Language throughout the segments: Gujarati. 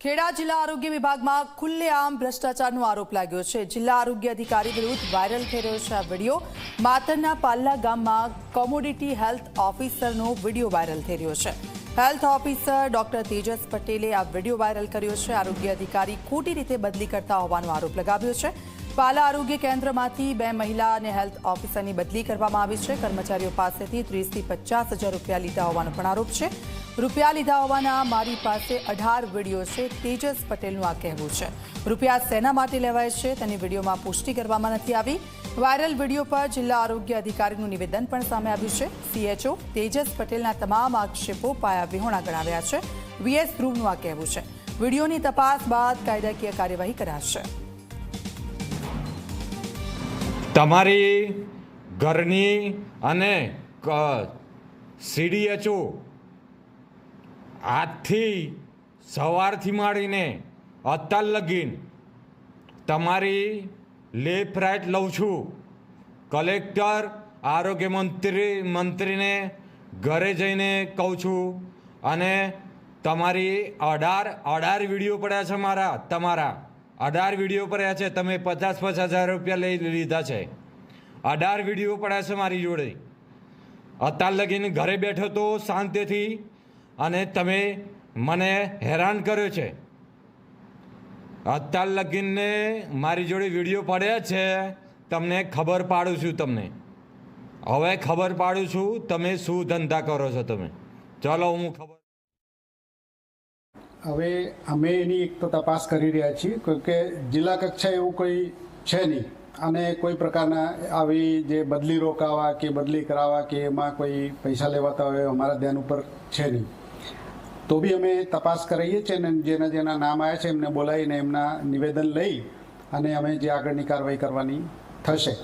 ખેડા જિલ્લા આરોગ્ય વિભાગમાં ખુલ્લેઆમ ભ્રષ્ટાચારનો આરોપ લાગ્યો છે। જિલ્લા આરોગ્ય અધિકારી વિરુદ્ધ વાયરલ થઈ રહ્યો છે આ વિડીયો। માતરના પાલ્લા ગામમાં કોમોડિટી હેલ્થ ઓફિસરનો વિડીયો વાયરલ થઈ રહ્યો છે। હેલ્થ ઓફિસર ડોક્ટર તેજસ પટેલે આ વિડીયો વાયરલ કર્યો છે। આરોગ્ય અધિકારી ખોટી રીતે બદલી કરતા હોવાનો આરોપ લગાવ્યો છે। પાલા આરોગ્ય કેન્દ્રમાંથી 2 મહિલા અને હેલ્થ ઓફિસરની બદલી કરવામાં આવી છે। કર્મચારીઓ પાસેથી 30 થી 50 હજાર રૂપિયા લીધા હોવાનો પણ આરોપ છે। રૂપિયા લીધા હોવાના મારી પાસે 18 વિડીયો છે, તેજસ પટેલનું આ કહેવું છે। રૂપિયા શેના માટે લેવાય છે તેની વિડીયોમાં પુષ્ટિ કરવામાં નથી આવી। વાયરલ વિડીયો પર જિલ્લા આરોગ્ય અધિકારીનું નિવેદન પણ સામે આવ્યું છે। CHO તેજસ પટેલના તમામ આક્ષેપો પાયા વિહોણા ગણાવ્યા છે। VS ધ્રુવનું આ કહેવું છે। વિડીયોની તપાસ બાદ કાયદાકીય કાર્યવાહી કરાશે। તમારી ઘરની અને CDHO આજથી સવારથી માંડીને અત્યાર લગીન તમારી લેફ્ટ રાઈટ લઉં છું। કલેક્ટર આરોગ્ય મંત્રીને ઘરે જઈને કહું છું અને તમારી 18 વિડીયો પડ્યા છે તમારા 18 વિડીયો પડ્યા છે। તમે 50 હજાર રૂપિયા લઈ લીધા છે। 18 વિડીયો પડ્યા છે મારી જોડે। અત્યાર લગીને ઘરે બેઠો તો શાંતિથી અને તમે મને હેરાન કર્યો છે। અત્યાર લગીને મારી જોડે વિડીયો પડ્યા છે। તમને ખબર પાડું છું, હવે ખબર પાડું છું તમે શું ધંધા કરો છો તમે। ચાલો હું ખબર હવે અમે એની એક તો તપાસ કરી રહ્યા છીએ કે જિલ્લા કક્ષાએ એવું કોઈ છે નહીં અને કોઈ પ્રકારના આવી જે બદલી રોકાવા કે બદલી કરાવવા કે એમાં કોઈ પૈસા લેવાતા હોય અમારા ધ્યાન ઉપર છે નહીં। તો બી અમે તપાસ કરીએ છીએ અને જેના નામ આવ્યા છે એમને બોલાવીને એમના નિવેદન લઈ અને અમે જે આગળની કાર્યવાહી કરવાની થશે।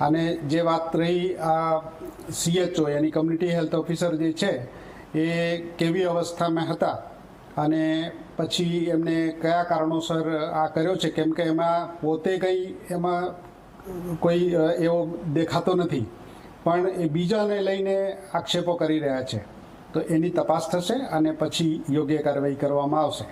અને જે વાત રહી આ CHO યાની કમ્યુનિટી હેલ્થ ઓફિસર જે છે એ કેવી અવસ્થામાં હતા અને પછી એમને કયા કારણોસર આ કર્યો છે, કેમ કે એમાં પોતે કંઈ એમાં કોઈ એવો દેખાતો નથી, પણ એ બીજાને લઈને આક્ષેપો કરી રહ્યા છે। તો એની તપાસ થશે અને પછી યોગ્ય કાર્યવાહી કરવામાં આવશે।